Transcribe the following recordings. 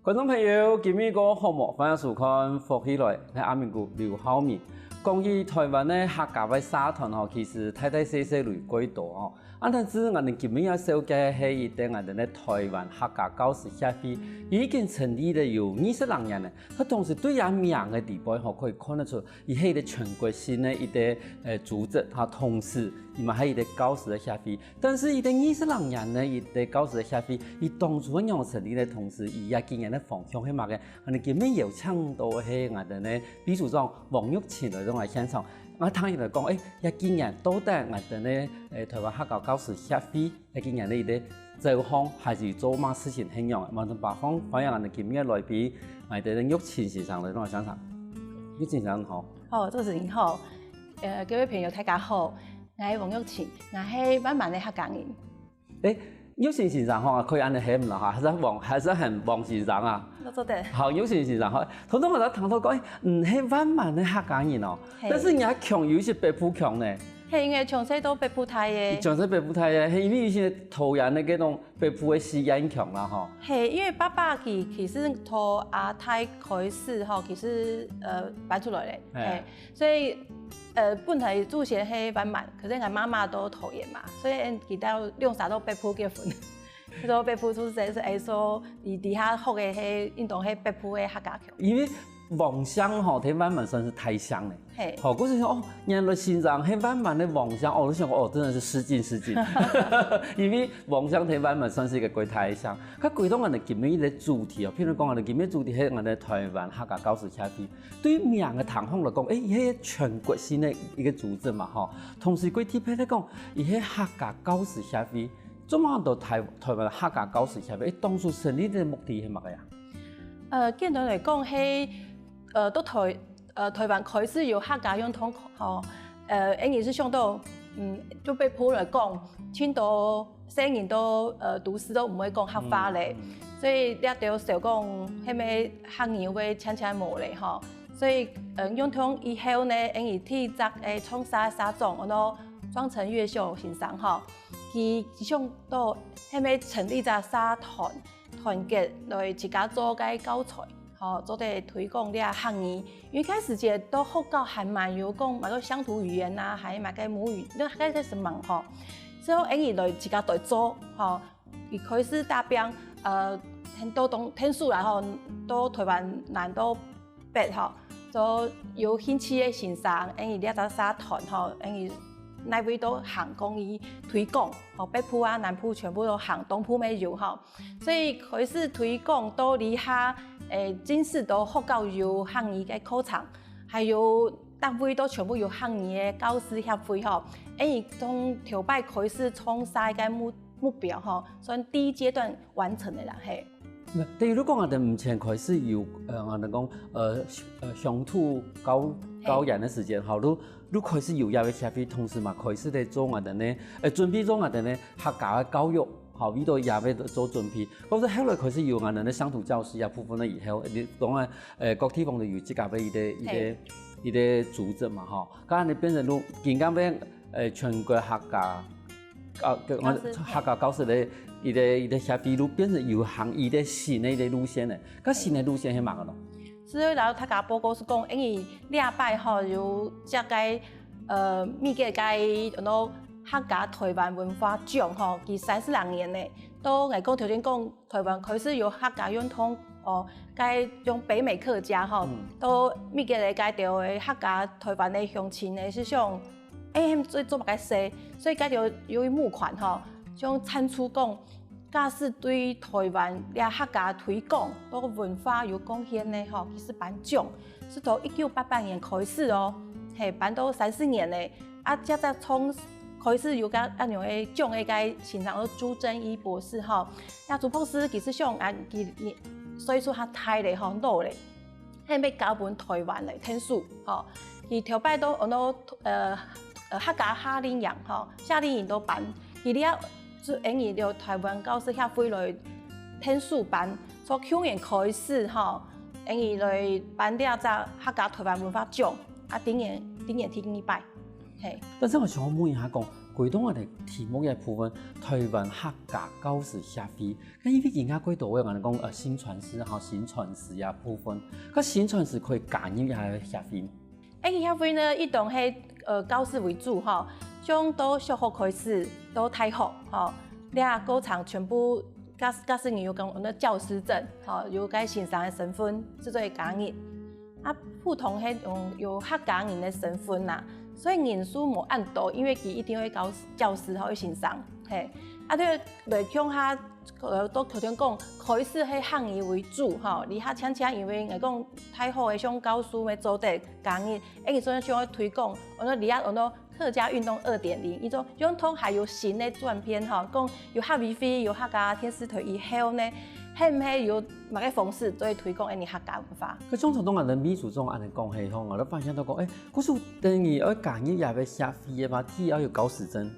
观众朋友，今日个节目欢迎收看福起来，係阿明哥劉浩明。講起台灣嘅客家嘅社團吼，其實大大小小類幾多吼。但是我哋今日要紹介係一啲我哋嘅台灣客家教師協會已經成立咗有20多年啦。佢同時對阿名嘅地位吼，可以看得出，伊係一個全國性嘅一個組織，嚇，同時伊嘛係一個教師嘅協會。但是伊哋20多年呢，伊個教師嘅協會，伊當初樣成立嘅同時，伊也今年嘅方向係乜嘅？我哋今日有請到係我哋呢秘書長王玉琴嚟到現場。我聽伊來講，也今年到底我哋呢台灣客家教師協會，也今年呢伊啲走向還是做乜事情很樣？萬眾八方歡迎我哋今日來賓，我哋玉琴先生嚟到現場。玉琴先生好。好，主持人好。各位朋友大家好，我係王玉琴，我係萬萬的客家人。玉琴先生吼，可以按你喊唔啦嚇，還是很王先生啊？我做得。好，玉琴先生好。頭先我哋談到講，係萬萬的客家人哦，但是人家強有些北部強呢。係因為從細到北部台嘅。從細北部台嘅，係因為以前桃園嘅嗰種北部嘅視野強啦吼。係因為爸爸其實從阿泰開始吼，其實搬出來嘅，係，所以本來祖先係萬萬，可是我媽媽都桃園嘛，所以佢到兩三都北部結婚，所以北部出世係說底下學嘅係運動係北部嘅客家強。因為望鄉吼，喺萬萬算是太鄉嘞。好，嗰時哦，原來欣賞喺萬萬的望鄉，哦，我想哦，真的是失敬。因為望鄉喺萬萬算是一個幾太鄉。佢歸到我哋今日一個主題哦，譬如講我哋今日主題係我哋台灣客家教師協會。對於名嘅堂項來講，伊係全國性的一個組織嘛，吼。同時佢特別嚟講，伊係客家教師協會。做乜到台灣客家教師協會？當初成立嘅目的係乜嘢啊？簡單嚟講係。都台灣開始有客家用通吼，因為是想到，就被普來講，青島細人都讀書都唔會講客話咧，所以你都少講，係咪客語會請冇咧吼？所以用通以後呢，因為體質創沙種，我都莊成越秀先生吼，佢想到係咪成立隻社團團結來自家做個教材。做啲推廣啲客語，因為嗰時節都學到還蠻有講埋個鄉土語言啊，還埋個母語，都嗰啲是問嗬。所以因為來自家來做，嗬，佢開始打拼，很多東天數啦，嗬，都台灣人都別嗬，就有興趣嘅先生，因為呢一個社團嗬，因為那位都行公益推廣，嗬，北部啊、南部全部都行，東部沒有嗬，所以開始推廣到離下。正式都學到有客語嘅課程，還有單位都全部有客語嘅教師協會嗬。因為從頭擺開始創曬嘅目標嗬，所以第一階段完成嘅啦係。但係如果我哋目前開始有我哋講鄉土教人嘅時間，好，你開始有要嘅協會，同時嘛開始嚟做我哋呢準備做我哋呢客家嘅教育。好，呢度也要做準備。咁所以後來開始有我哋嘅鄉土教師啊部分咧，以後你講啊各地方都有自家嘅一個組織嘛，嗬。咁你變成都更加變全國客家客家教師嘅一個協會，都變成有行一個新嘅一個路線咧。咁新嘅路線係乜嘅咯？所以然後客家報告是講，因為禮拜嗬有即個咪嘅個客家台灣文化獎吼，佢30年咧，都嚟講頭先講台灣開始有客家運動哦，該用北美客家吼，都咪嘅嚟介條嘅客家台灣嘅鄉親咧是想，做乜嘅事，所以介條有募款吼，想產出講，假使對台灣嘅客家推廣到文化有貢獻咧吼，其實頒獎是從1988年開始哦，係頒到30年咧，即係從開始有個咁樣嘅獎嘅個先生叫朱正一博士吼，朱博士其實想佢歲數較大咧吼老咧，係要教本台灣嚟聽書吼，佢頭擺都我都客家夏令營吼，夏令營都辦，佢哋就因為由台灣教師協會來聽書辦，從去年開始吼，因為來辦啲個客家台灣文化獎，今年第2擺。但是我想問一下講，轨道我哋題目嘅部分，台灣客家教師協會，咁因為而家軌道我哋講新傳師新傳師嘅部分，咁新傳師可以加入一下協會。協會呢，一棟係教師為主嚇，將到小學開始到大學嚇，呢個場全部教師人有講那教師證嚇，有該先生嘅身份，即係加入。啊，普通係有客家人嘅身份啦，所以人數冇按多，因為佢一定會教師或者先生，係。啊，對嚟講下，都頭先講，開始係漢語為主，嚇，而下請因為嚟講太好嘅像教書咪做得加入，所以想推廣，我哋而家我哋客家運動2.0，呢種用通還有新嘅轉變，嚇，講有客委會有客家電視台以後呢。係唔係有某個方式做推廣客家文化？佢種從當人哋秘書長安尼講係吼，我都發現到講，嗰時等於要加入也要協會嘅嘛，第一要有教師證，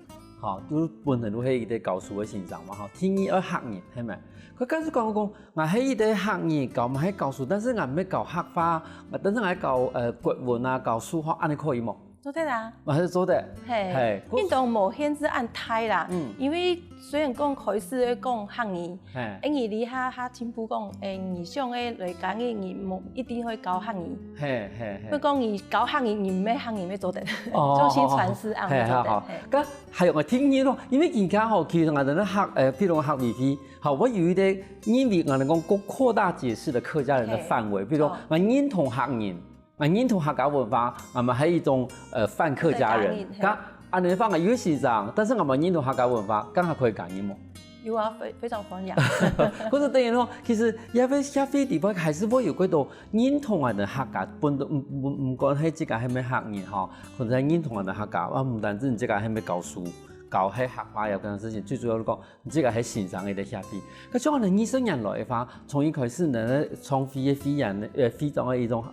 嚇，都本來都係一啲教書嘅先生嘛，嚇，第二要客人係咪？佢開始講，我係一啲客人教，唔係教書，但是我唔係教客家，但是我係教國文啊，教數學，安尼可以冇？做得啦，我係做得，係運動無限制按太啦，因為雖然講開始講客語，因為你下進步講，你想嘅嚟講嘅，你冇一定會教客語，佢講你教客語，你咩客語咩做得，中心傳師按做得。咁係我聽嘢咯，因為而家吼，其實我哋咧譬如客委會，好，我有一啲因為我哋講擴大解釋的客家人的範圍，譬如我認同客人。我認同客家文化，我們係一種泛客家人。咁按你講，我有先生，但是我們認同客家文化，咁係可以加入冇？有啊，非常歡迎。嗰就等於咯，其實因為協會地方還是會有嗰度認同我哋客家，本都唔講係自家係咩客人嚇，或者係認同我哋客家，啊唔單止你自家係咩教書。搞喺客家有件事情，最主要講，這個係線上嘅協會。咁將我哋20年來嘅話，從一開始呢，從非人非常嘅一種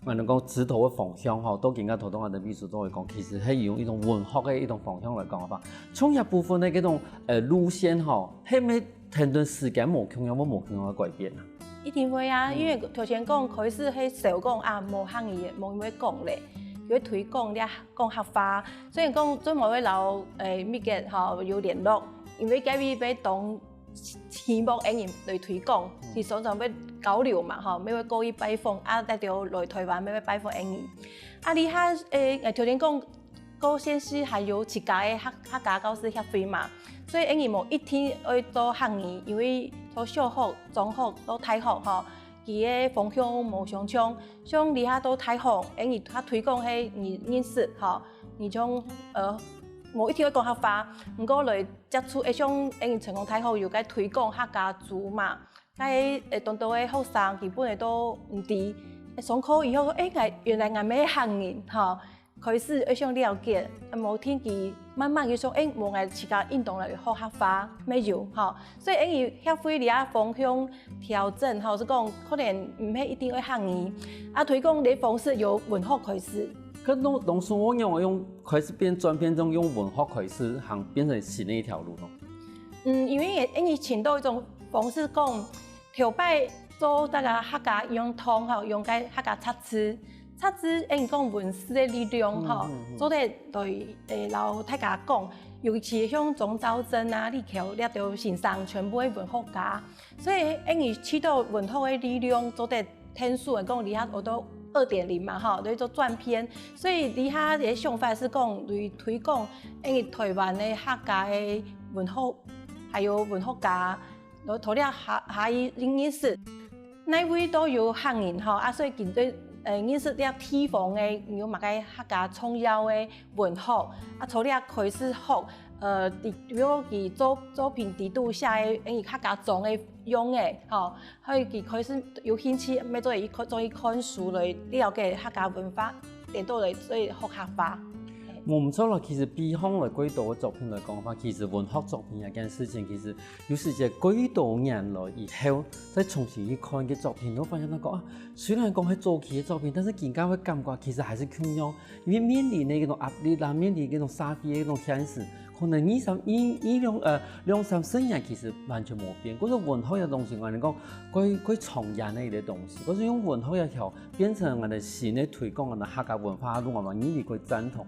我哋講指導嘅方向吼，都更加頭當我哋秘書都會講，其實係用一種文學嘅一種方向來講嘅話，從一部分嘅嗰種路線吼，係咪停頓時間冇同樣嘅改變啊？一定會啊，因為頭先講開始係少講啊，冇客語冇咩講咧。佢推廣啲講客話，雖然講都冇會留咩嘅嚇有聯絡，因為假如要當希望人嚟推廣，是常常要交流嘛嚇，要過去拜訪，啊帶到來台灣要拜訪人。啊，你下頭先講高縣市還有自家嘅客家教師協會嘛，所以人冇一天去到客語，因為到小學、中學到大學嚇。佢嘅方向冇相像，像你下到大學，因為他推廣係你認識嚇，你種冇一定會講客話，唔過來接觸一種因為成功大學有該推廣客家族嘛，該當到嘅學生基本係都唔知，上課以後原來我咩客人嚇，開始一種了解，冇聽佢慢慢佢說冇我自家運動嚟學客話咩有嚇，所以因為協會你下方向調整嚇，是講可能唔係一定會客語，啊推廣啲方式由文學開始。咁當時我用開始轉變中用文學開始行變成新的一條路咯。因為前到一種方式講，頭擺做大家客家用通嚇，用個客家冊子。冊子講文史嘅力量嚇，做得對老大家講，尤其像鍾肇政啊、李橋呢條先生全部係文學家，所以起到文學嘅力量，做得天數嚟講，你下學到2.0嘛嚇，對做轉變，所以你下嘅想法是講對推廣台灣嘅客家嘅文學，還有文學家，攞頭啲下認識，哪位都有客人嚇，啊所以見對。認識啲地方嘅有乜嘅客家重要嘅文學，啊從啲開始學，比如佢作品地度寫嘅客家莊嘅用嘅，嚇，佢開始有興趣，咩做做看書嚟了解客家文化，嚟到嚟做學客話。我唔錯啦，其實比方來幾多嘅作品來講法，其實文學作品一件事情，其實有時就幾多年來以後，再重新去看嘅作品，我發現到講啊，雖然講係早期嘅作品，但是更加會感覺其實還是同樣，因為面臨呢種壓力啦，面臨呢種社會嘅呢種現實，可能两三十年其实完全冇变。嗰种文化嘅东西，我哋讲佢重演嘅一啲东西，嗰種用文化嘅條變成我哋新嘅推廣我哋客家文化，我哋認為佢贊同。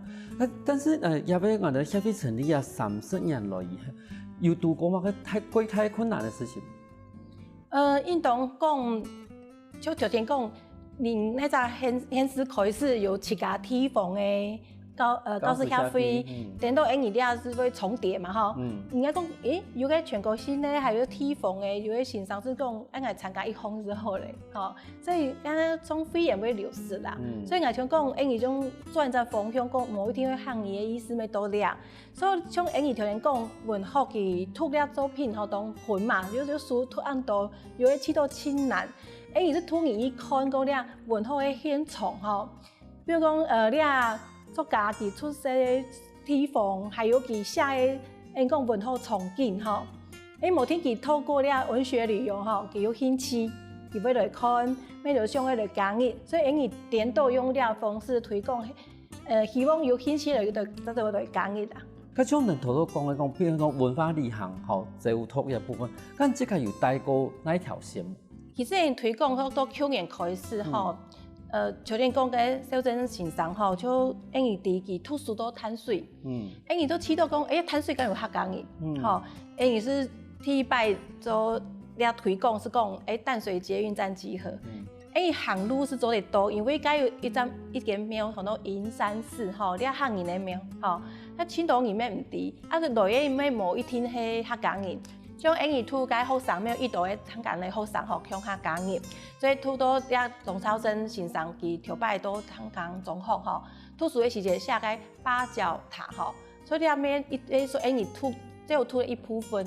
但是也俾我哋消費成立啊30年來以後，有度過嘛個太困難嘅事情。應當講，就頭先講，您那個現時開始有7家地方嘅。高市咖啡，等到你哋是會重疊嘛吼。人家講，有個全國性咧，還有地方嘅，有個欣賞是講，我參加一項之後咧，吼，所以啱從肺炎會流失啦。所以我想講，你種轉在方向講，某一天會行業嘅意思咪多啲啊。所以像你頭先講，文學嘅塗料作品吼當盤嘛，有書塗按多，有個起到親難。你是塗你一看講咧，文學嘅現場吼，比如講你作家己出色的地方，還有佢寫嘅，講文化場景吼。某天佢透過了文學旅遊吼，佢有興趣，佢要來看，要來上來講嘅，所以你顛倒用了方式推廣，希望有興趣來講嘅啦。咁種人頭都講嘅講，比如講文化旅行吼，就托嘅部分，咁即係有帶過哪一條線？其實推廣到去年開始吼。就連講嘅小鎮先生吼，就因為第一吐書到淡水，因為都知道講，淡水敢有客家人，吼，因為是第一擺做了推廣是講，淡水捷運站集合，因為行路是做得多，因為該有一間廟，叫做銀山寺，吼，了客人嘅廟，吼，那青島裡面唔啲，個內嘢裡面某一天係客家人。像因為土街學生沒有遇到嘅香港嘅學生學向客家人，所以土到呀鍾超生先生佢條擺到香港中學吼，讀書嘅時節寫個八角塔吼，所以你阿咩所以你土只有土嘅一部分。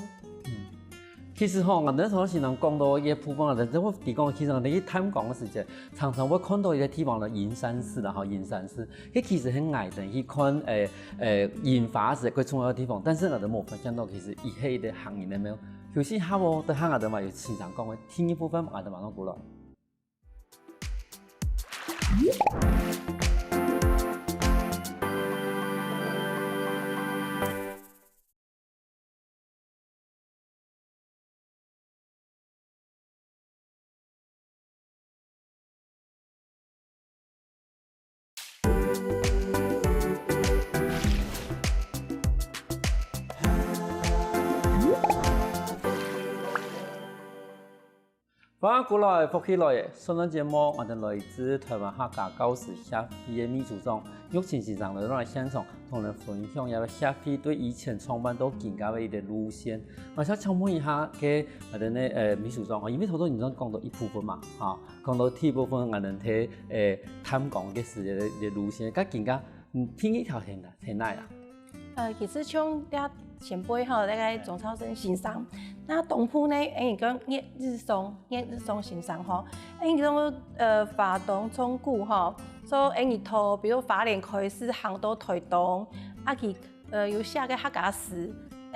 其實吼，我那時候先能講到一部分啦，但我提講其實你去探訪嘅時節，常常會看到一個地方啦，銀山寺啦，吼，銀山寺，佢其實很矮的，去看銀華是佢重要嘅地方，但是我哋冇發現到其實伊係一個行業嘅廟，有時下午對下我哋嘛有時常講嘅，聽一部分我哋馬上過來。翻過來復起來嘅，上檔節目我哋來自台灣客家教師協會嘅秘書長玉清先生來到現場，同人分享一個協會對以前創辦到現在嘅一個路線。我想請問一下嘅我哋咧秘書長，因為好多人都講到一部分嘛，嚇講到第一部分我哋睇探講嘅時嘅路線，咁更加邊一條線哪啊？其實像啲前輩吼，那個鍾超生先生，那東埔呢，因為講葉日松先生吼，因為種華東中古吼，所以因為從比如花蓮開始行到台東，去有寫個客家詩，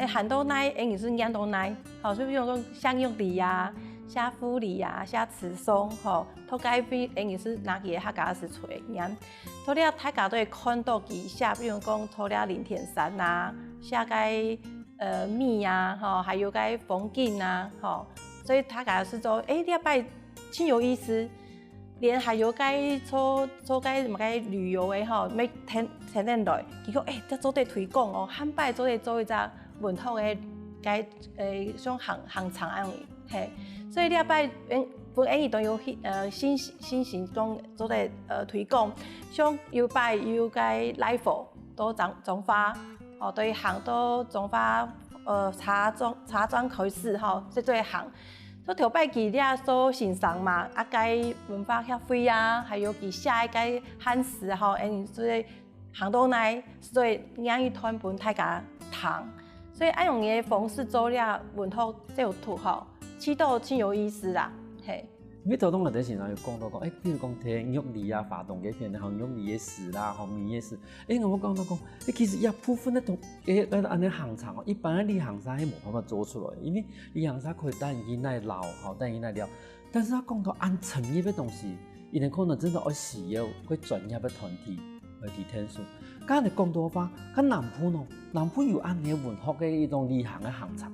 行到那因為是念到那，吼，所以比如講像玉里啊、寫富里啊、寫慈松吼，都改變因為是拿起客家詩出來念。除了大家都會看到佢寫，比如講除了林田山啊，寫個米啊，吼，還有個風景啊，吼，所以大家是做，你一擺真有意思，連還有個做個什麼個旅遊的吼，要聽來，佢講這做得推廣哦，漢擺做一隻文化的個像行場安尼，嘿，所以你一擺本因都有新型講做得推廣，像有擺有個 live 到中華，哦對行到中華茶莊開始吼，即做行，所以條擺佢哋所欣賞嘛，個文化協會啊，還有佢寫個漢詩吼，所以行到來，所以讓伊團本大家談，所以按用嘅方式做了文化這個圖吼，起到真有意思啦。嘿，因為頭東我哋先有講到講，比如講睇玉里啊、華東嘅片，然後玉里嘅詩啦、後面嘅詩，我講到講，其實一部分咧同按你行場哦，一般嘅你行山係冇辦法做出來，因為你行山可以帶人來撈，好帶人來聊，但是佢講到按產業嘅東西，伊能可能真係要需要佢專業嘅團體，去天数。咁你讲到话，咁南部呢？南部有按你文学嘅一种旅行嘅行程。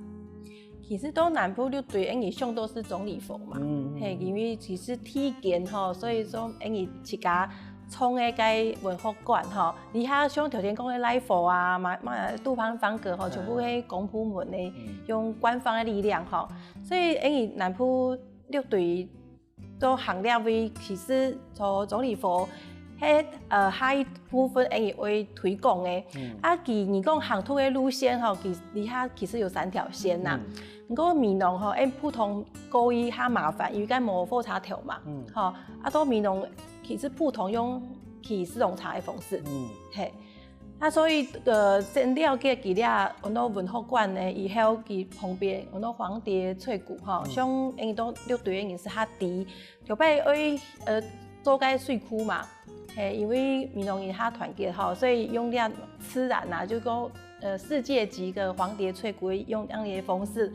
其实到南部就对，因为上都是总理府嘛，因为其实体检吼，所以说因为一家创的个文学馆吼，而下像头先讲的来福啊、杜邦方格吼，全部迄公部门的用官方的力量吼，所以因为南部六队都行了为，其实从总理府。下一部分因为推广的，你讲航途的路线吼，其实有3条线呐。不过闽南吼，普通过伊较麻烦，因为该无火车条嘛，吼，到闽南其实普通用去自动车的方式，嘿，所以先了解几了，我们文学馆呢，以后佮旁边我们黄蝶翠谷吼，像因都六队因是较低，就摆做该水库嘛。因为闽南人他团结吼，所以用了自然啊，就讲世界级的黄蝶翠谷用这样的方式，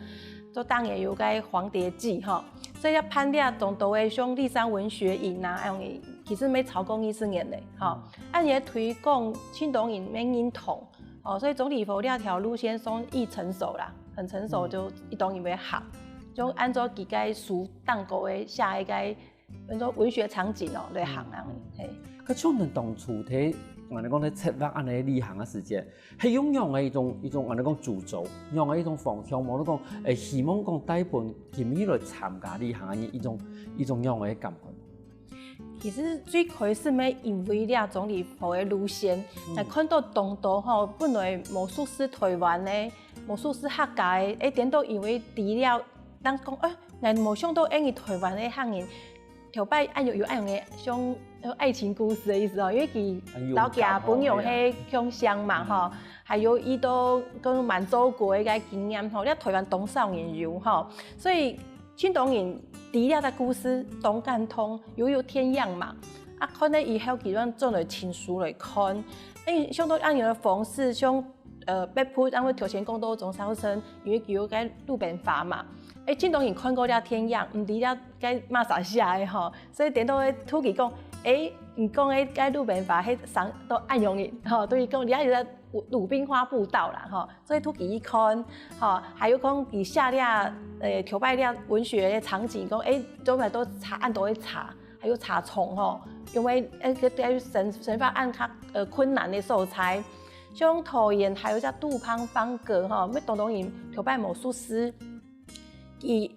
做当然有个黄蝶记吼，所以要判了中多的像立山文学营啊，样的其实没超过20年嘞，吼，按也推广青岛人没认同，哦，所以总理府两条路线算已成熟啦，很成熟就一当然会行，就按照几个书当过的下一个，按照文学场景哦来行啊，嘿。佢像恁当初睇，我哋讲咧策划安尼旅行嘅时节，係用嘅一种我哋讲主轴，用嘅一种方向，我哋讲希望讲带本佢们来参加旅行嘅一种用嘅感觉。其实最开始咩因为了总理府的路线，看到东岛吼，本来魔术师台湾的魔术师客家的，点都因为除了，人讲我冇想到因为台湾的客人。条摆有爱用的像爱情故事的意思哦，因为佢老家本用迄乡乡嘛吼，还有伊都跟满洲国的个经验吼，了台湾东少年游吼，所以青岛人除了的故事东感通，有天样嘛，看咧以后佢咱做来亲书来看，像到按样的方式，像北部因为头前讲到中小生，因为有个路边法嘛。青岛人看过了天样，唔除了该马萨下的吼，所以点到咧土记讲，你讲诶该路边法迄上都暗用的吼，对伊讲，而家有在鲁冰花步道啦吼，所以土记一看吼，还有讲伊下了条摆了文学的场景，讲总来都查案都会查，还有查虫吼，因为个神法案较困难的素材，像桃园还有只杜邦方格吼，咩东人条摆魔术师。伊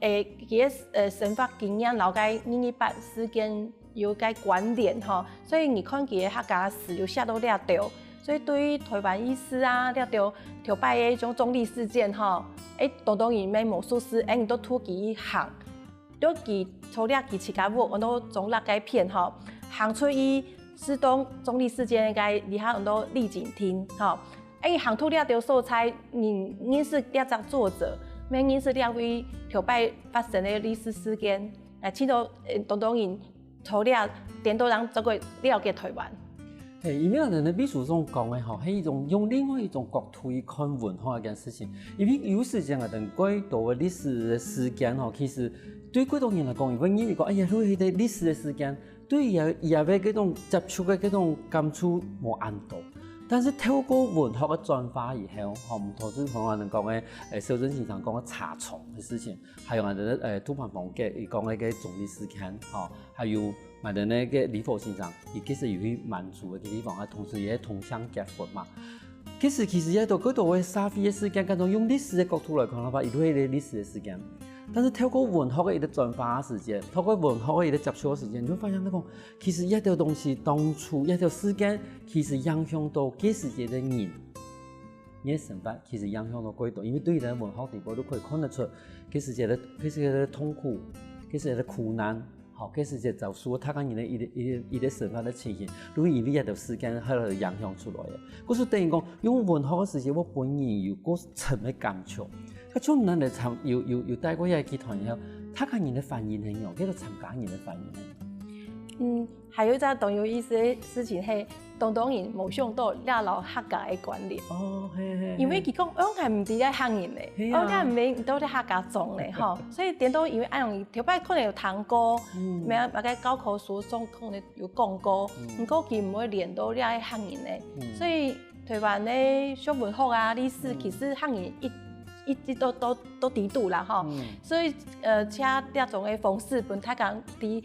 神法经验，然后该你把时间有该观点吼，所以你看佢客家史有写到了掉，所以对于台湾意思啊，了掉条摆的种中立事件吼，当然咩魔术师，你都突几行，都几除了几七家务，我都总那个片吼，行出伊是当中立事件个，底下很多丽景厅吼，行出了掉素材，你是了只作者。每年是了为条摆发生的历史事件，青岛当然除了点都人这个了解台湾。因为人哋秘书中讲的吼，係一种用另外一种角度去看文化一件事情。因为有时间啊，等过多的历史的事件吼，其实对过多人来讲，因为因为讲，哎呀，佢哋历史的事件，对伊也俾嗰种接触嘅嗰种感触冇按到。但是透过文学的转化以后，唔同是同我哋讲嘅小镇先生讲嘅查重嘅事情，还有我哋杜邦房嘅伊讲嘅個總理事件，还有我哋呢個李佛先生，伊其實有去滿族嘅地方，同時也同鄉結婚嘛。其實喺度嗰度嘅沙飛嘅事件，嗰種用歷史嘅角度來看嘅話，亦都係歷史嘅事件。但是透過文學嘅一個轉化時間，透過文學嘅一個接觸嘅時間，你會發現那個其實一條東西當初一條事件，其實影響到幾時節嘅人嘅生活，其實影響到幾多。因為對人文學地步都可以看得出幾時節嘅痛苦，幾時節嘅苦難，幾時節就說他講人嘅一個生活嘅情形，如果因為一條事件喺度影響出來嘅，嗰時等於講用文學嘅時間，我本人有嗰層嘅感觸。像咱嚟參有帶過一個劇團以後，他看人的反應很用，佢度參加人的反應。还有一件重有意思的事情是，东东人冇想到了老客家的观念。哦，嘿嘿。因为佢讲，我系唔伫咧客人嘞，我哋唔明都咧客家种嘞，吼，所以点都因为安样，条摆可能有谈过，咩啊个教科书中可能有讲过，不过佢唔会练到咧客人嘞，所以台湾的小文化啊、历史，其实客人一直都伫度啦，吼，所以且这种的方式，本大家伫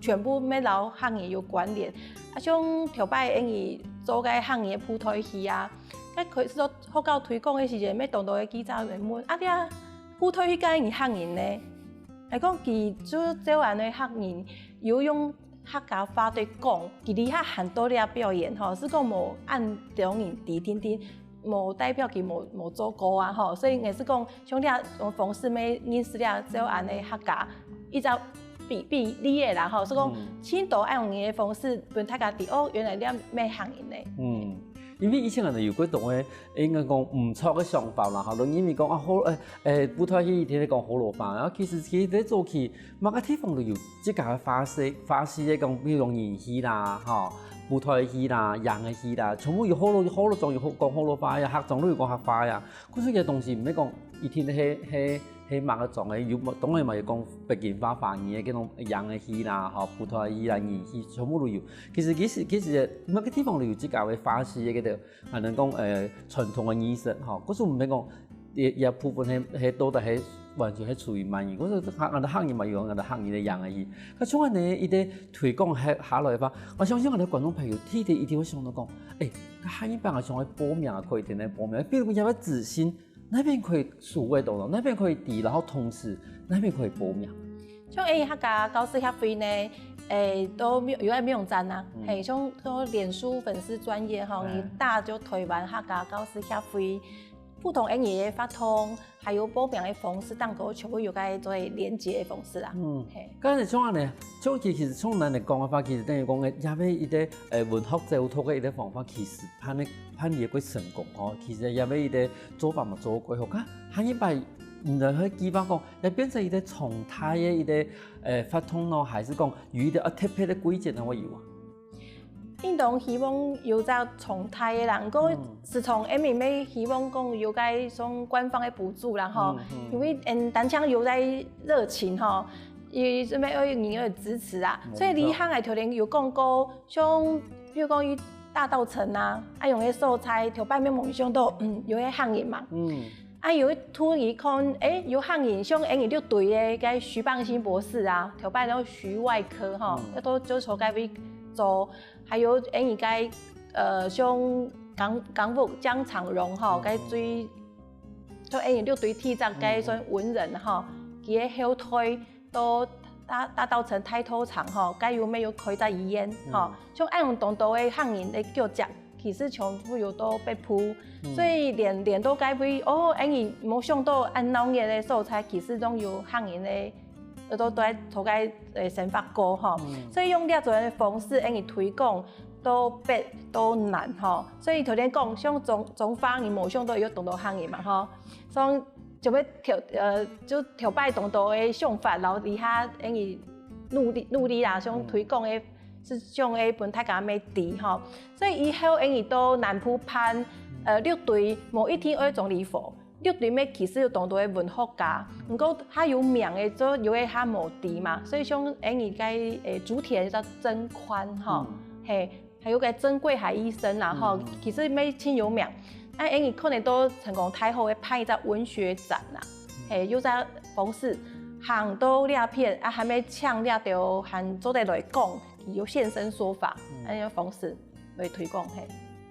全部咩老客人有关联。啊，像条摆因伊做个行业普台戏啊，佮开始好到推广的时阵，要动到个记者员问，啊，你啊普台戏甲因客人呢？来讲，其主做完的客人有用客家话对讲，其里遐很多咧表演吼，是讲无按中人伫天天，无代表佢无做过啊吼，所以硬是讲像咧用方式要认识咧做完的客家，伊就。比你的啦吼，所以讲青岛爱用的方式，让大家知哦，原来你咩行业呢？因为以前人有几种诶，应该讲唔错嘅想法啦，吼，因为讲啊好舞台戏天天讲好罗饭，然后其实咧做起，某个地方都有即个发泄嘅讲，比如讲演戏啦，吼，舞台戏啦、洋嘅戏啦，全部有好多种有讲好罗话呀，客种都有讲客话呀，嗰些嘅东西唔係讲一天喺某个种嘅，有當然咪要講北京話方言嘅嗰種洋嘅戲啦，吼，舞台戲啦、演戲全部都有。其實每個地方都有自家嘅發泄嘅嗰度，可能講傳統嘅儀式，吼，嗰時唔係講也部分係都係完全係處於慢言，嗰時我哋客人咪有我哋客人嘅洋嘅戲。咁像我哋一啲推廣下來嘅話，我相信我哋觀眾朋友一定會想到講，客人班我想去報名啊，可以點樣報名？比如有冇自信？那边可以數位到咯，那边可以遞，然後同時那边可以報名。像客家教師協會呢，都有喺美容站啊，像個臉書粉絲專頁吼，你打就台灣客家教師協會，不同語言發通，還有報名的方式，當個全部有個做連接的方式啦。咁你像安尼，像其實從咱嚟講嘅話，其實等於講嘅，也俾一啲文學走讀嘅一啲方法，其實判也會成功吼。其實也俾一啲做法嘛做過，好㗎，下一擺唔係去記法講，也變成一啲常態嘅一啲發通咯，還是講有一啲特別嘅規則啊，我有啊。印度希望有隻常態嘅人，個自從下面要希望講有個種官方嘅補助啦吼，因為單槍有在熱情吼，伊準備有人要支持啊，所以你行嘅條件有講過，像比如講伊大稻埕啊，啊用嘅素材條擺咩夢想都有嘅行業嘛，啊有突然看有行業像你六隊嘅個徐邦新博士啊，條擺都徐外科吼，都就從嗰邊做。还有因該像港府江長榮吼，該最就因六隊鐵站該算文人吼，佢嘅後推到大稻埕太托廠吼，該有沒有開在醫院吼，像按用當道嘅行業嘅叫價，其實全部有都被鋪，所以連都該會因冇想到按農業嘅素材，其實都有行業嘅。都在做個生發過吼，所以用呢種嘅方式，因推廣都別都難吼，所以頭先講像中方你冇想到有動到行業嘛吼，所以就要就調擺動到嘅想法，然後底下因努力啦，想推廣嘅是種嘅本大家咩啲吼，所以以後因都南埔盼六隊某一天會種禮服。六隊咩其實有當到嘅文學家，不過他有名嘅，就有嘅他無敵嘛，所以像而家主題叫曾寬吼，係還有個曾貴海醫生啦吼，其實咩真有名，而而可能都成功太好嘅拍一隻文學展啦，係有隻方式行到呢片啊，還沒搶呢條行做得來講，有現身說法，咁樣方式來推廣係。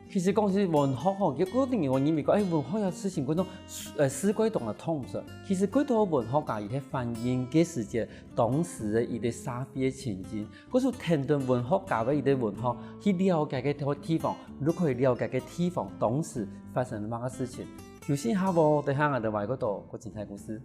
其實講是文學吼，佢嗰定我認為講，文學有事情嗰種思歸動嘅統攝。其實幾多文學家伊喺反映嘅時節，當時嘅伊啲社會嘅情景，嗰種聽到文學家嘅伊啲文學去了解嘅地方，都可以了解嘅地方當時發生乜嘅事情。有先下喎，等下我哋話嗰度個精彩故事。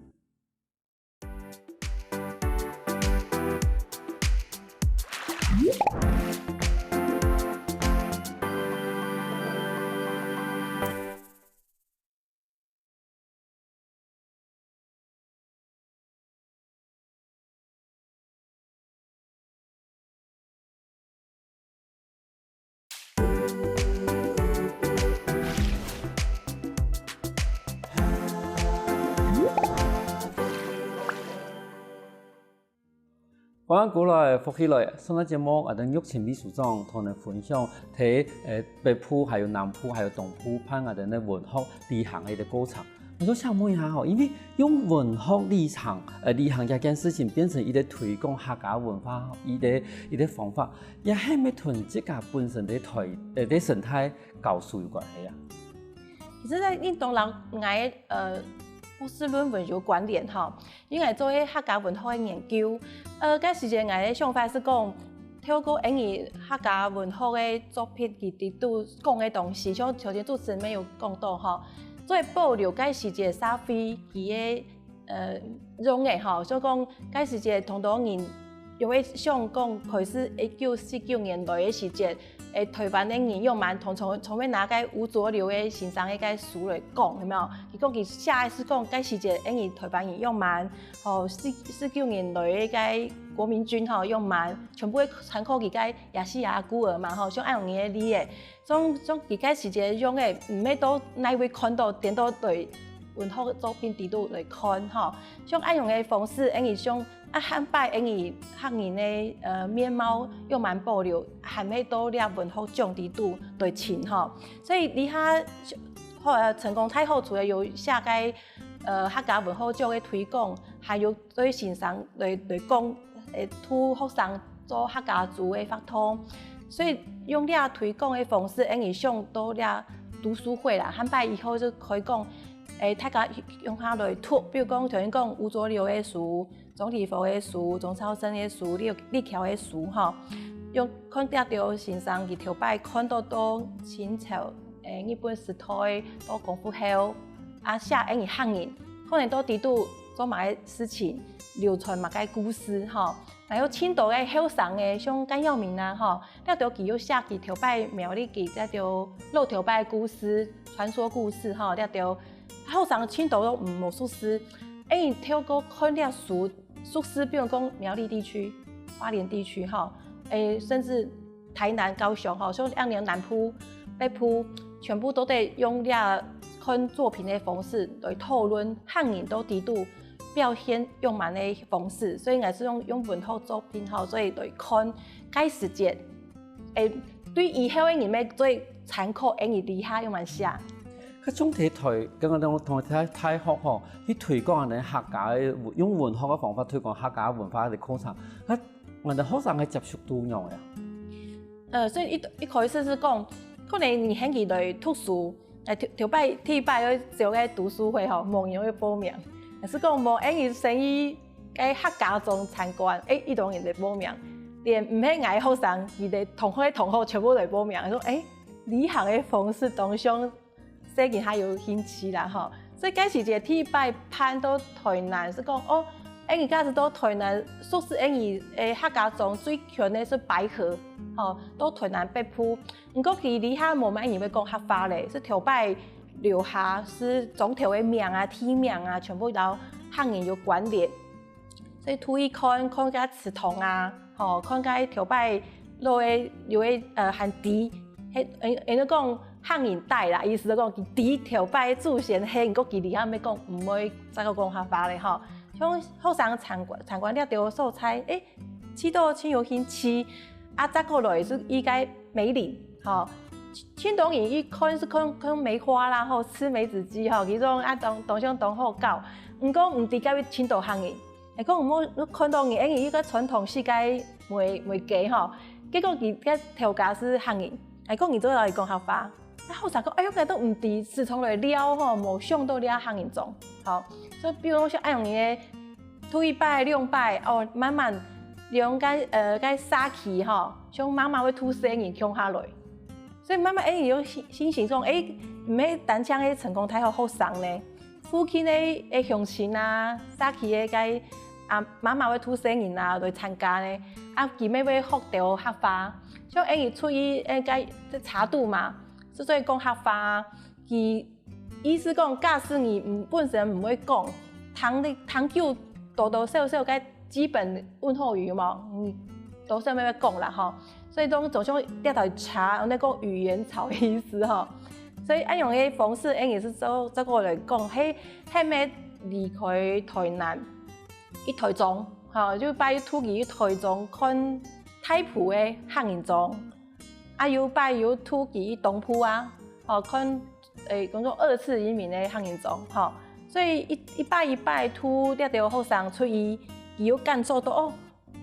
欢迎过来福起来，上个节目我哋玉清秘书长同你分享睇北埔、还有南埔、还有东埔盼我哋嘅文学旅行嘅过程。我就想问一下吼，因为用文学旅行这件事情变成一个推广客家文化一个方法，也系咪同自家本身的生态教书有关系啊？其实，在运动人爱博士论文有关联哈，因为做迄客家文化的研究，嗰时阵我的想法是讲，透过客家文化的作品，佢哋都讲的东西，像头前主持人没有讲到哈，做保留嗰时阵社会佢的用的哈，所以讲嗰时阵同多人又会想讲，开始1949年代的时阵。台湾的人用蛮从未拿个吴浊流的先生迄个书来讲，有没有？伊讲伊写的是讲，嗰时阵台湾人用蛮，49年代迄个国民军用蛮，全部参考伊个亚细亚孤儿嘛像安永年的理的，种伊嗰时阵用的，唔免到哪位看到，点到对文化作品地度来看像安永的方式，像。汉拜客人的面貌又蛮保留，还没到了文化奖地度对亲所以你成功太好，除了有下个客家文化奖的推广，还有对欣赏来讲，土学生做客家族的发通，所以用了推广的方式，上到了读书会啦，汉拜以后就可以讲。大家用下来读，比如讲，头先讲吴浊流的书、钟体福的书、钟超生的书、李桥的书用看到先生佢头摆看到清朝日本时代到功夫后写客人，可能到地度做嘛个事情，流传嘛个故事还有青岛的后生的像甘耀明了了佢有写佢头摆苗栗佢了着老头摆故事、传说故事了着。后生青岛都魔术师，透过看了书，比如讲苗栗地区、花莲地区甚至台南、高雄像2年南埔、北埔，全部都得用了看作品的方式来讨论客人都地度表现用蛮的方式，所以我是用文化作品所以来看该时间，对以后的人要做参考，厉害用蛮写。佢總體剛剛同睇學去推廣人客家嘅用文學嘅方法推廣客家文化嘅課程，我哋學生嘅接觸度樣嘅。所以一開始是講，可能你興趣來讀書，第一擺去做個讀書會冇人去報名，但是講冇佢生意喺客家中參觀，一種人嚟報名，連唔係我學生，佢哋同學全部嚟報名，說旅行嘅方式當中。細件還有興趣啦所以嗰時就第一擺攀到台南是講而家是到台南，說是客家中最強的是白河到台南北埔，不過佢離下冇乜人會講客話咧，是頭擺留下是總頭的名啊、地名啊，全部都客人有關聯，所以推看個祠堂啊，看個頭擺落嘅有個含地，人講。客人帶啦，意思就講佢第條擺祖先係，唔過佢哋啱要講唔會再個講客話咧像學生參觀了條素材，吃到真有興趣，再過來是應該梅林青島人一看是看梅花啦吃梅子雞佢種當上當好搞，唔過唔知解青島客人，講唔好看到人依個傳統世界媒介結果佢個條架是客人，講佢做來講客話。後生講，我都唔知是從來了冇想到了客人種，所以比如講像安陽嘅推擺、兩擺，慢慢用個沙器像慢慢會吐聲音強下來，所以慢慢有心情講，唔係單槍嘅成功太好生咧，附近嘅鄉親啊、沙器嘅慢慢會吐聲音啊來參加咧，佢咪會學到客話，像出於茶度嘛。所以講客話，佢意思講，假使你本身唔會講，談究多多少少個基本問候語嘛，多少咩講啦所以總像一台茶，那個語言潮的意思所以按用嘅方式，也是做個來講，係咩離開台南，去台中就拜土去台中看太埔的汉人庄，又拜土去东埔啊，看讲做2次移民的汉人庄，所以一拜土了着学生出伊有感受到哦，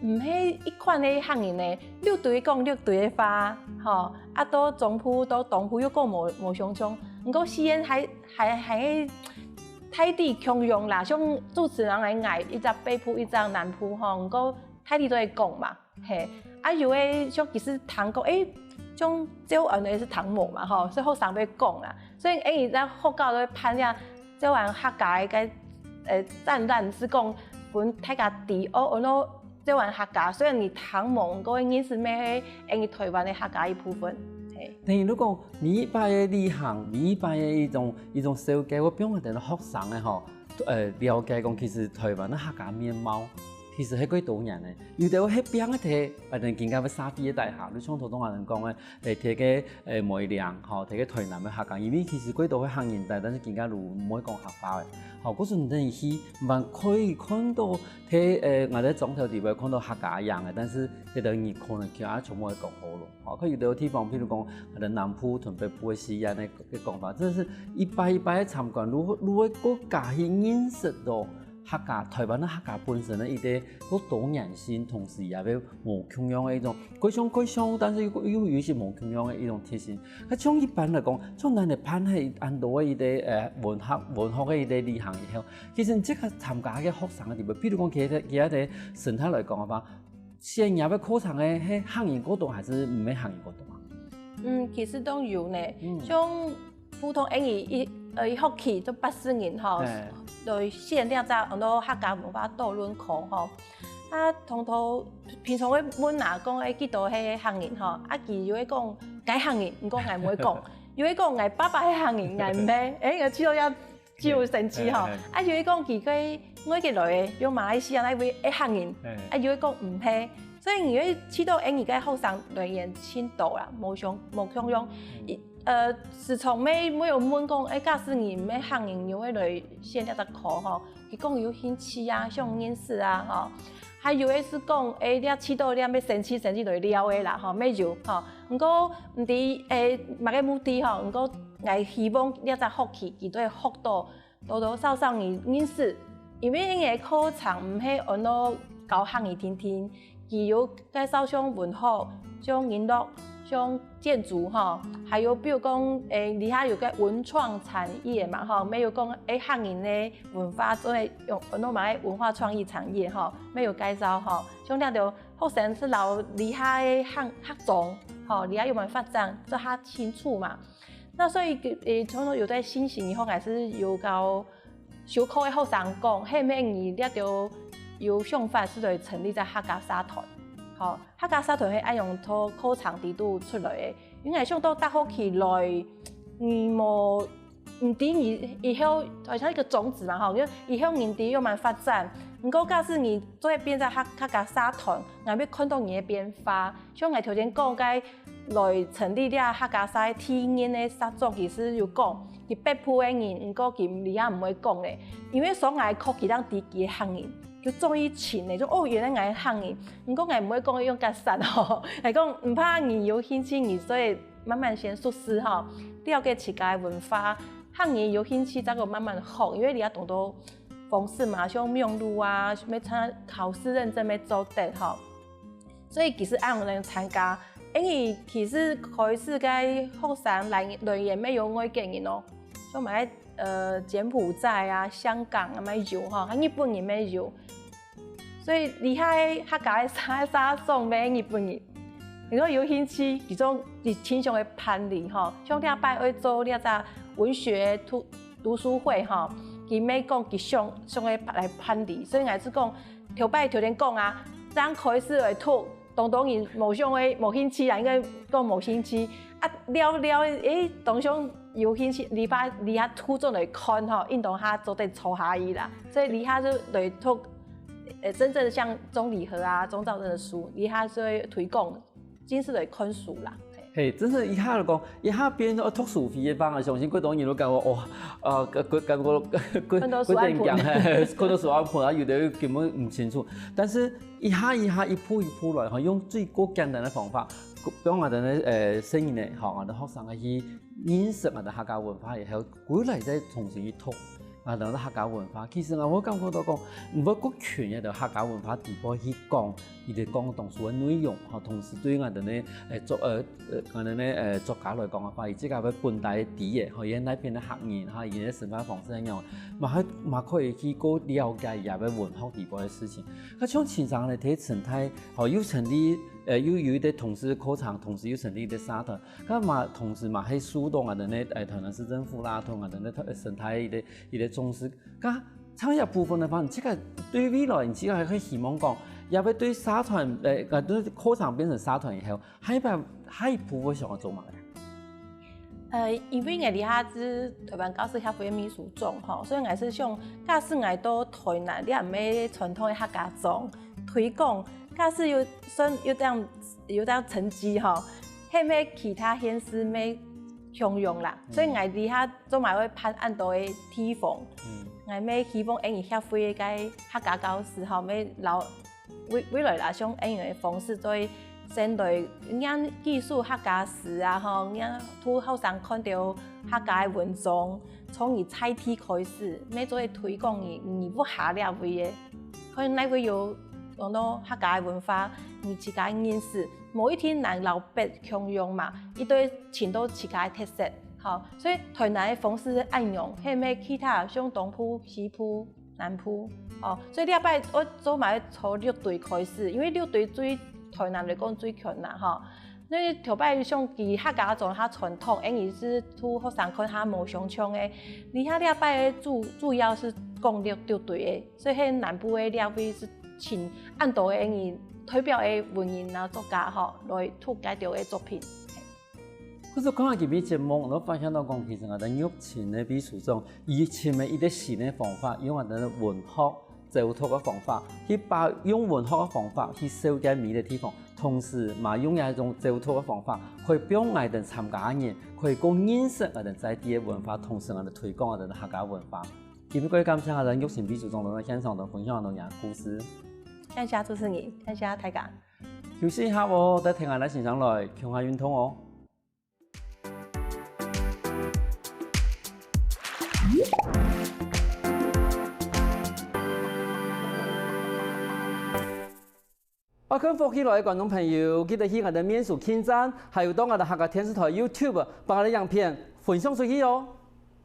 迄一款的汉人呢，六队讲六队的花，到中埔到东埔又讲无相像，不过西安还太地共用啦，像主持人来嗌，一只北埔一只南埔不过太地都会讲嘛，嘿，有诶像其实唐讲种招安的是唐某嘛，所以学生要讲啦，所以伊在学校都会判了招安客家的灿烂是讲本大家地招安客家，虽然你唐某，不过因是咩去台湾的客家一部分。等于如果每一摆的旅行，每一摆的一种设计，我并我哋学生的了解讲，其实台湾的客家面貌，其实係幾多年的。有啲我喺邊一睇，人見到要沙飛嘅大廈，你像頭先人講嘅，睇個梅梁，睇個台南嘅客家，因為其實幾多嘅客人在，但是見到唔可以講客家嘅。嗰時你等於去，唔可以看到睇我哋總頭地位看到客家一樣嘅，但是你等於可能其他全部係講好咯。佢有啲地方，譬如講我哋南埔同北埔嘅西安嘅講法，真係一擺一擺嘅參觀，如果個家去認識到。客家台灣的客家本身咧，伊啲好多元性，同時也有無共樣嘅一種各項，但是有一些無共樣嘅一種特性。佢從一般嚟講，從咱哋攀係按多一啲文學嘅一啲旅行以後，其實即刻參加嘅學生嘅地方，譬如講其他啲生態嚟講嘅話，先入去課程嘅係漢語嗰度，還是唔係漢語嗰度啊？其實都有呢，像普通英語一學期都80年就寫了隻很多客家文化討論課通通平常我問講幾多係漢人佢又會講解漢人，唔過我唔會講，又會講我爸爸係漢人，我唔係，我知道一招神奇又會講佢個我嘅來用馬來西亞那位係漢人，又會講唔係，所以如果知道英語嘅學生來源千多啦，冇相用。自從沒有問講，假使你咩漢人又會來寫了隻課佢講有興趣啊，想認識啊還有的是講你知道你要生氣來了的啦咩有不過唔啲乜個目的不過我希望你隻學期佢都會學到多多少少你認識，因為你個課程唔係按照教漢語天，佢有介紹像文學、像音樂。像建築還有比如講底下有個文創產業嘛沒有講漢人的文化都係用很多買文化創意產業沒有介紹像那條學生是留底下的客莊底下有冇發展這較清楚嘛。那所以從有在新型以後還是有教小課的學生講，係咪你那條有想法是來成立在客家社團。客家社團係愛用套課程制度出來嘅，因為上到大學期來，唔知以後好像一個種子嘛，以後人哋要慢發展。不過假使你做變在客家社團，我要看到你嘅變化。像我頭先講嘅，來成立啲客家社體驗嘅社組，其實有講，佢北埔嘅人，不過佢而家唔會講嘅，因為所謂課其他地嘅漢人。就終於前嚟，就原來我係漢人，不過我唔會講用夾實係講唔怕你有興趣，你所以慢慢先熟悉了解自家的文化，漢人有興趣再個慢慢學，因為你要懂得方式嘛，像用路啊，咩參考試認證咩做得所以其實愛有人參加，因為其實開始嘅學生來源沒有外國人像買柬埔寨啊、香港啊，咪有日本人咪有，所以厲害客家嘅沙種咩日本人，如果有興趣，其中係傾向嘅攀理像啲擺去做啲隻文學讀書會佢咪講佢想嘅來攀理，所以我是講頭先講啊，這樣開始來讀，當然無想嘅無興趣啊，應該講無興趣當上。有興趣，離下途中來看運動下做得錯下伊啦，所以離下就來讀真正像鍾理和啊、鍾肇政的書，離下所以推廣，真是來看書啦。嘿，真是一下就讲，一下变咗读书费嘅班啊，相信嗰當然都感覺哇，佢定講係，佢都數下盤啊，有啲根本唔清楚。但是一下一步來，用最簡單嘅方法，俾我哋咧聲音咧，我哋學生去認識我哋客家文化，然後鼓勵再重新去讀。啊，等到客家文化，其實我感覺到講，唔好個全嘅就客家文化地方去講，佢哋講當初嘅內容，嚇，同時對我哋咧我哋咧作家來講嘅話，而即係喺本地啲嘅，可以喺那邊嘅客人嚇，而啲生活方式一樣，嘛可以去個了解入邊文化地方嘅事情。佢像前上嚟睇生態，又成立有一啲同時課場，同時又成立一啲社團，咁嘛同時嘛係疏導我哋咧台南市政府啦，同我哋咧生態一啲重視，咁參與部分嘅話，即係對未來，只係可以希望講，入邊對社團對課場變成社團以後，係部分上嘅做乜嘅？因為我哋下是台灣教師協會嘅秘書長吼，所以我是想假使我到台南，你係咩傳統嘅客家莊推廣，假使有這樣成績吼，係咩其他縣市咩享用啦，所以我哋下做埋會拍按到嘅地方，我咩希望英語協會嘅客家教師吼，咩留未來啦，想英語嘅方式再針對啱技術客家史啊，吼，啱圖後生看到客家嘅文章，從而菜體開始，咩做推廣而不下了位嘅，可能那會有講到客家嘅文化，而自家認識，某一天能留別共用嘛，一堆全都自家嘅特色，好，所以台南嘅方式按用，係咩其他像東埔、西埔、南埔，哦，所以呢一擺我做埋從6隊開始，因為6隊最台南嚟講最強啦，吼。你頭擺想記客家種較傳統，因為是圖學生看較無相像嘅。你下呢一擺主要是講6隊嘅，所以喺南部嘅兩位是請按道嘅因為代表嘅文人啊作家吼來圖介紹嘅作品。可是講下佢啲節目，我發現到講其實我哋玉前嘅秘書長，以前嘅一啲新嘅方法，用我哋文學就讀嘅方法，去用文學嘅方法去收緊美嘅地方，同時嘛用一種就讀嘅方法，可以俾我哋參加嘅人可以講認識我哋在地嘅文化，同時我哋推廣我哋客家文化。今日各位感謝我哋玉前秘書長喺現場度分享我哋嘅故事。感謝主持人，感謝大家。休息一下喎，等聽下嚟現場來強下運動哦。我跟福起來嘅觀眾朋友，記得去我哋面書網站，還有到我哋客家電視台 YouTube 把我哋影片分享出去哦。